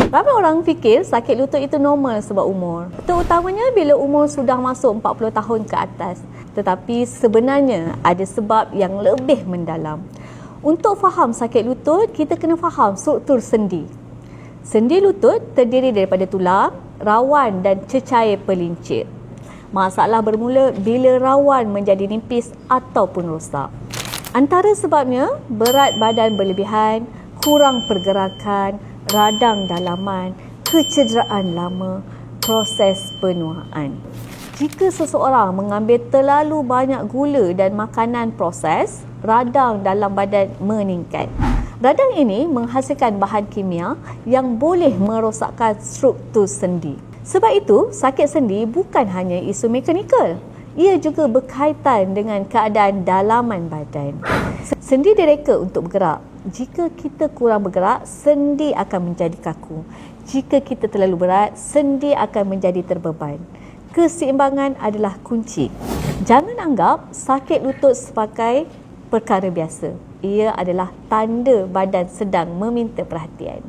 Ramai orang fikir sakit lutut itu normal sebab umur. Terutamanya bila umur sudah masuk 40 tahun ke atas. Tetapi sebenarnya ada sebab yang lebih mendalam. Untuk faham sakit lutut, kita kena faham struktur sendi. Sendi lutut terdiri daripada tulang, rawan dan cecair pelincir. Masalah bermula bila rawan menjadi nipis ataupun rosak. Antara sebabnya, berat badan berlebihan, kurang pergerakan, radang dalaman, kecederaan lama, proses penuaan. Jika seseorang mengambil terlalu banyak gula dan makanan proses, radang dalam badan meningkat. Radang ini menghasilkan bahan kimia yang boleh merosakkan struktur sendi. Sebab itu, sakit sendi bukan hanya isu mekanikal. Ia juga berkaitan dengan keadaan dalaman badan. Sendi direka untuk bergerak. Jika kita kurang bergerak, sendi akan menjadi kaku. Jika kita terlalu berat, sendi akan menjadi terbeban. Keseimbangan adalah kunci. Jangan anggap sakit lutut sebagai perkara biasa. Ia adalah tanda badan sedang meminta perhatian.